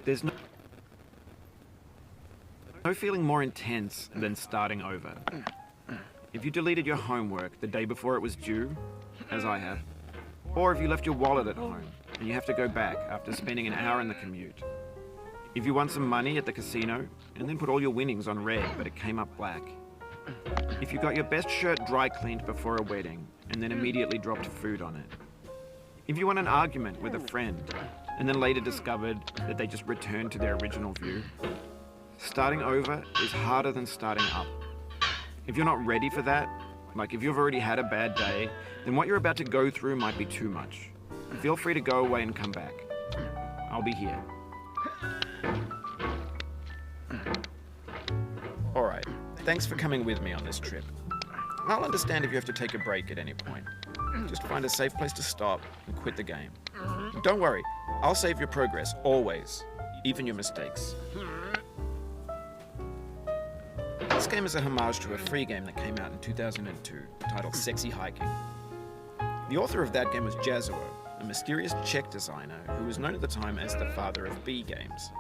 There's no feeling more intense than starting over. If you deleted your homework the day before it was due, as I have, or if you left your wallet at home and you have to go back after spending an hour in the commute. If you won some money at the casino and then put all your winnings on red but it came up black. If you got your best shirt dry cleaned before a wedding and then immediately dropped food on it. If you won an argument with a friend and then later discovered that they just returned to their original view. Starting over is harder than starting up. If you're not ready for that, like if you've already had a bad day, then what you're about to go through might be too much. Feel free to go away and come back. I'll be here. Alright, thanks for coming with me on this trip. I'll understand if you have to take a break at any point. Just find a safe place to stop and quit the game. Don't worry, I'll save your progress, always, even your mistakes. This game is a homage to a free game that came out in 2002, titled Sexy Hiking. The author of that game was Jazuo, a mysterious Czech designer who was known at the time as the father of B games.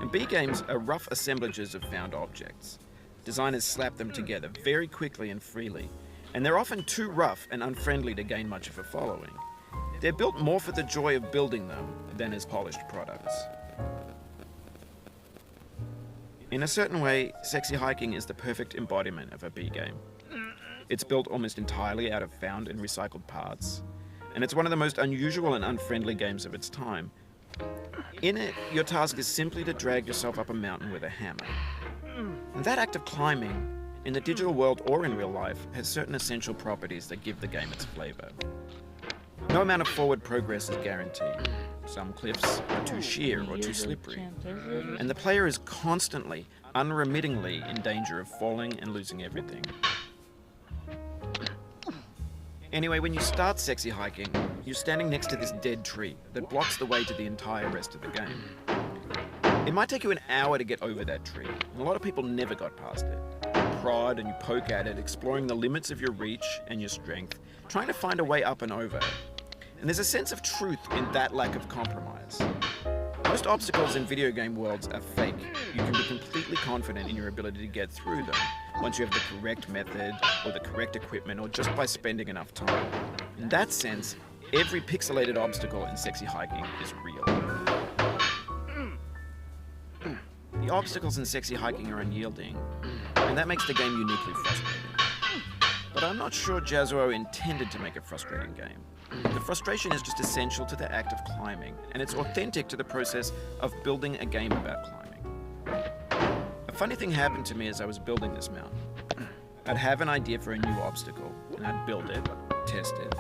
And B games are rough assemblages of found objects. Designers slap them together very quickly and freely, and they're often too rough and unfriendly to gain much of a following. They're built more for the joy of building them than as polished products. In a certain way, Sexy Hiking is the perfect embodiment of a B game. It's built almost entirely out of found and recycled parts, and it's one of the most unusual and unfriendly games of its time. In it, your task is simply to drag yourself up a mountain with a hammer. And that act of climbing, in the digital world or in real life, has certain essential properties that give the game its flavor. No amount of forward progress is guaranteed. Some cliffs are too sheer or too slippery, and the player is constantly, unremittingly in danger of falling and losing everything. Anyway, when you start Sexy Hiking, you're standing next to this dead tree that blocks the way to the entire rest of the game. It might take you an hour to get over that tree, and a lot of people never got past it. You prod and you poke at it, exploring the limits of your reach and your strength, trying to find a way up and over. And there's a sense of truth in that lack of compromise. Most obstacles in video game worlds are fake. You can be completely confident in your ability to get through them once you have the correct method or the correct equipment or just by spending enough time. In that sense, every pixelated obstacle in Sexy Hiking is real. The obstacles in Sexy Hiking are unyielding, and that makes the game uniquely frustrating. But I'm not sure Jazuo intended to make a frustrating game. The frustration is just essential to the act of climbing, and it's authentic to the process of building a game about climbing. A funny thing happened to me as I was building this mountain. I'd have an idea for a new obstacle, and I'd build it, test it,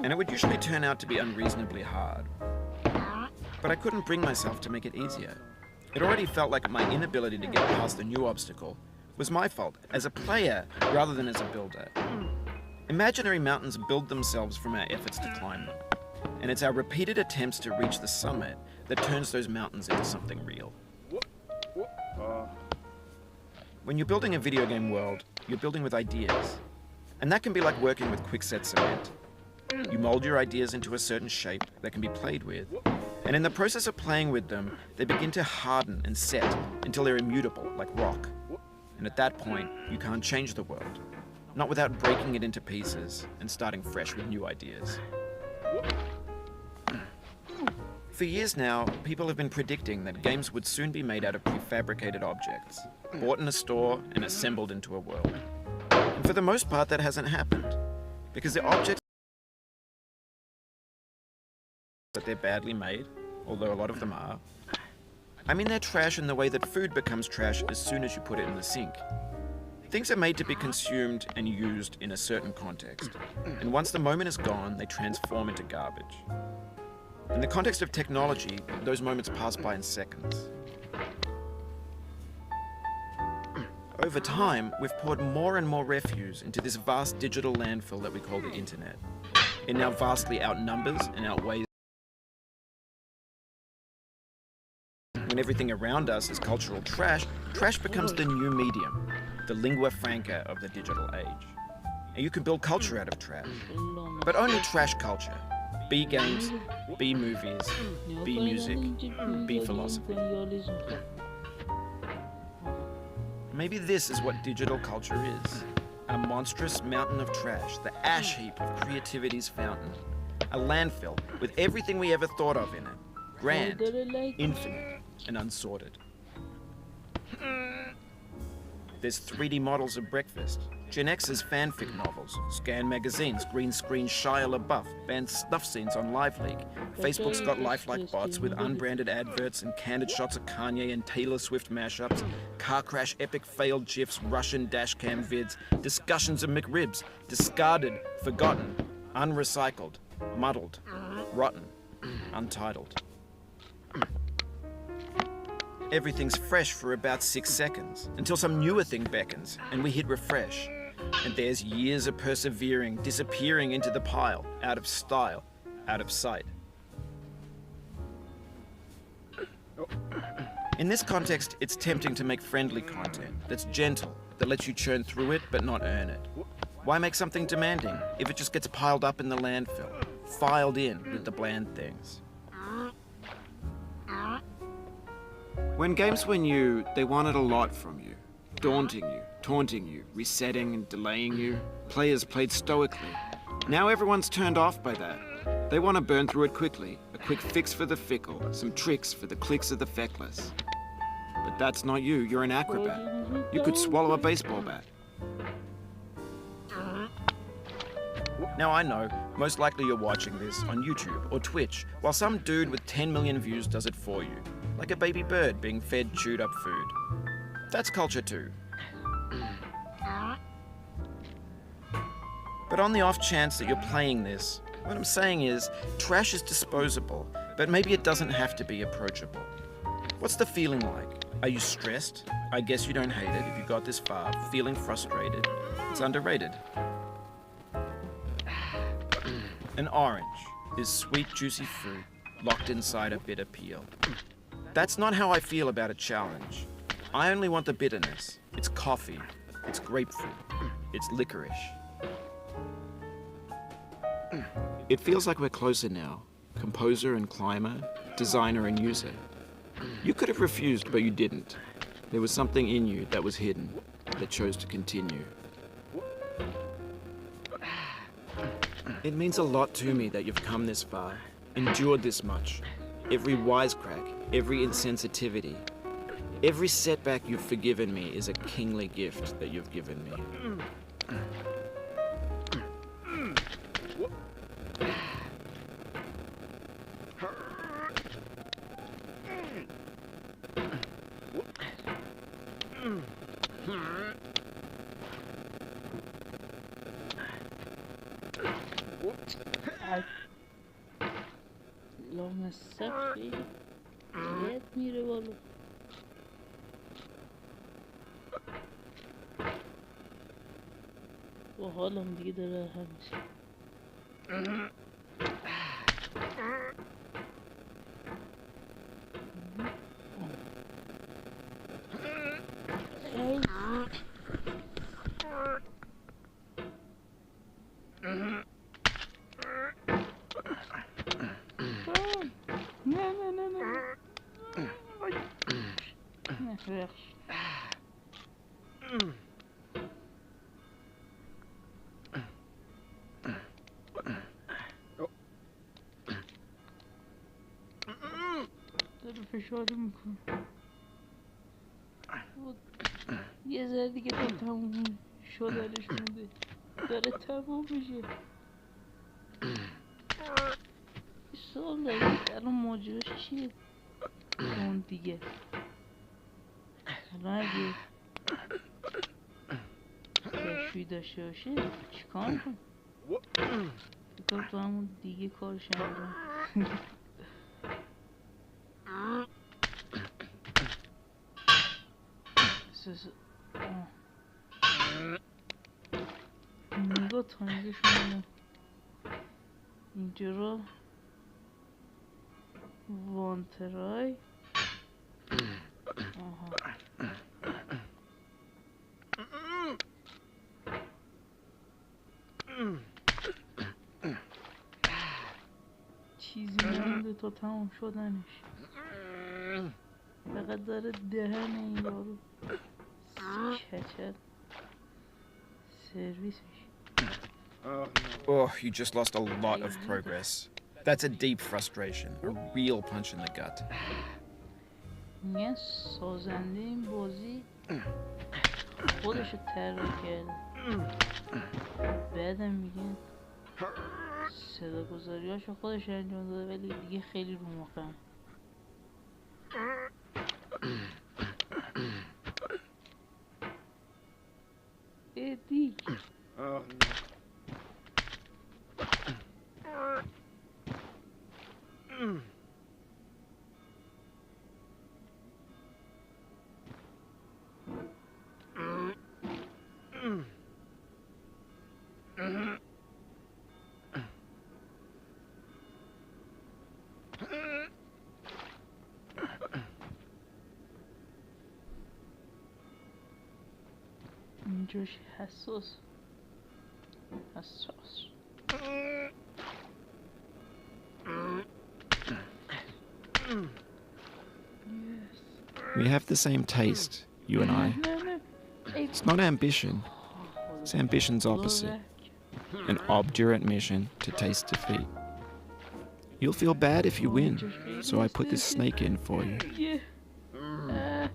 and it would usually turn out to be unreasonably hard. But I couldn't bring myself to make it easier. It already felt like my inability to get past the new obstacle was my fault as a player rather than as a builder. Imaginary mountains build themselves from our efforts to climb them, and it's our repeated attempts to reach the summit that turns those mountains into something real. When you're building a video game world, you're building with ideas, and that can be like working with quickset cement. You mold your ideas into a certain shape that can be played with, and in the process of playing with them, they begin to harden and set until they're immutable, like rock. And at that point, you can't change the world. Not without breaking it into pieces and starting fresh with new ideas. For years now, people have been predicting that games would soon be made out of prefabricated objects, bought in a store and assembled into a world. And for the most part, that hasn't happened, because the objects that they're badly made, although a lot of them are. I mean they're trash in the way that food becomes trash as soon as you put it in the sink. Things are made to be consumed and used in a certain context, and once the moment is gone, they transform into garbage. In the context of technology, those moments pass by in seconds. Over time, we've poured more and more refuse into this vast digital landfill that we call the internet. It now vastly outnumbers and outweighs. When everything around us is cultural trash, trash becomes the new medium, the lingua franca of the digital age. And you can build culture out of trash, but only trash culture. Be games, be movies, be music, be philosophy. Maybe this is what digital culture is. A monstrous mountain of trash, the ash heap of creativity's fountain. A landfill with everything we ever thought of in it. Grand, infinite, and unsorted. There's 3D models of breakfast, Gen X's fanfic novels, scan magazines, green screen Shia LaBeouf, banned snuff scenes on Live League. Facebook's got lifelike bots with unbranded adverts and candid shots of Kanye and Taylor Swift mashups, car crash epic failed GIFs, Russian dashcam vids, discussions of McRibs, discarded, forgotten, unrecycled, muddled, rotten, untitled. Everything's fresh for about 6 seconds, until some newer thing beckons, and we hit refresh. And there's years of persevering, disappearing into the pile, out of style, out of sight. In this context, it's tempting to make friendly content that's gentle, that lets you churn through it but not earn it. Why make something demanding if it just gets piled up in the landfill, filed in with the bland things? When games were new, they wanted a lot from you. Daunting you, taunting you, resetting and delaying you. Players played stoically. Now everyone's turned off by that. They want to burn through it quickly. A quick fix for the fickle, some tricks for the clicks of the feckless. But that's not you, you're an acrobat. You could swallow a baseball bat. Now I know, most likely you're watching this on YouTube or Twitch, while some dude with 10 million views does it for you. Like a baby bird being fed chewed up food. That's culture too. But on the off chance that you're playing this, what I'm saying is, trash is disposable, but maybe it doesn't have to be approachable. What's the feeling like? Are you stressed? I guess you don't hate it if you got this far. Feeling frustrated? It's underrated. An orange is sweet, juicy fruit locked inside a bitter peel. That's not how I feel about a challenge. I only want the bitterness. It's coffee. It's grapefruit. It's licorice. It feels like we're closer now. Composer and climber, designer and user. You could have refused, but you didn't. There was something in you that was hidden, that chose to continue. It means a lot to me that you've come this far, endured this much. Every wisecrack, every insensitivity, every setback you've forgiven me is a kingly gift that you've given me. لام سخت خیلی زیاد میره بالا. و حالم دیگه داره هم میشه. داره فشاری میکنه. یه ذره دیگه تا تموم شدنش مونده. داره تموم میشه. سوال داری الان ماجراش چیه؟ اون دیگه الان اگه کشوی داشته باشه چیکار میکنی؟ بکنم تو همون دیگه کارش انجام نگاه تا اینجا شما اینجا رو وانترای آها چیزی نمونده تا تمام شدنش فقط داره دهن این یارو کچل سرویس میشه. Oh, you just lost a lot of progress. That's a deep frustration, a real punch in the gut. میگن سازنده این بازی خودشو طراحی کرده. بعدم میگن صدا گذاریاشو خودش انجام داده ولی دیگه خیلی رو مخم. دیگه اینجاش حساس We have the same taste, you and I. It's not ambition. It's ambition's opposite. An obdurate mission to taste defeat. You'll feel bad if you win, so I put this snake in for you. نه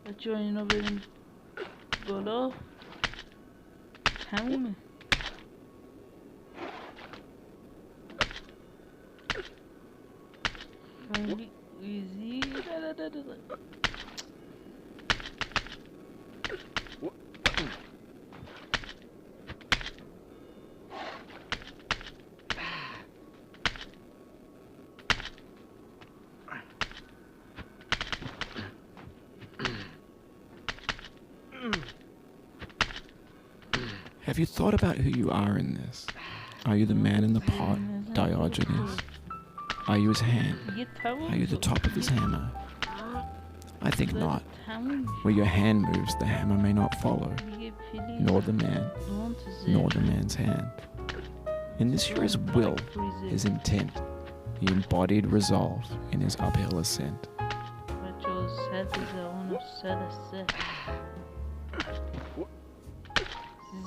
بچه اینو بریم بالا تمومه. خیلی ایزی Have you thought about who you are in this? Are you the man in the pot, Diogenes? Are you his hand? Are you the top of his hammer? I think not. Where your hand moves, the hammer may not follow, nor the man, nor the man's hand. In this you're his will, his intent, the embodied resolve in his uphill ascent.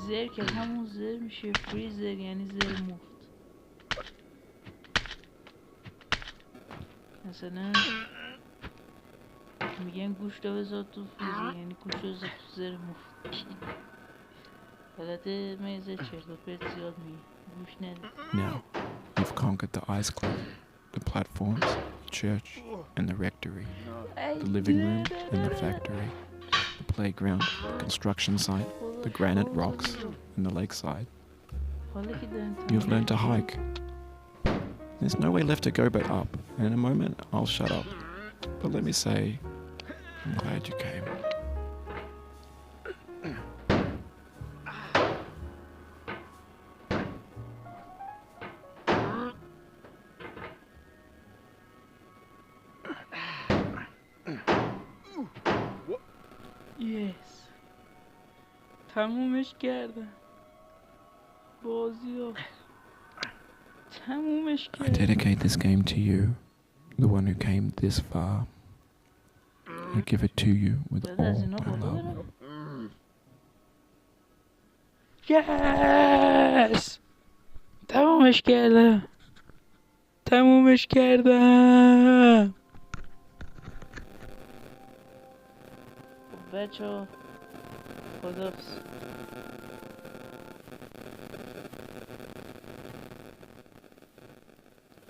زر که همون زر میشه فریزر یعنی زر مفت. مثلا میگن گوشت رو بذار تو فریزر یعنی گوشت رو بذار تو زر مفت. البته من یه زر چرت و پرت زیاد میگم گوش نده. Now, you've conquered the ice club, the platforms, the church, and the rectory, the living room and the factory, the playground, the construction site, the granite rocks, and the lakeside. You've learned to hike. There's no way left to go but up, and in a moment I'll shut up. But let me say, I'm glad you came. Yes. تمومش کردم بازی رو تمومش I کرد. dedicate this game to you, the one who came this far. I give it to you with بعد از all اینا my بالا love. برم. یس تمومش کردم. تمومش کردم. خب بچه ها خدافز.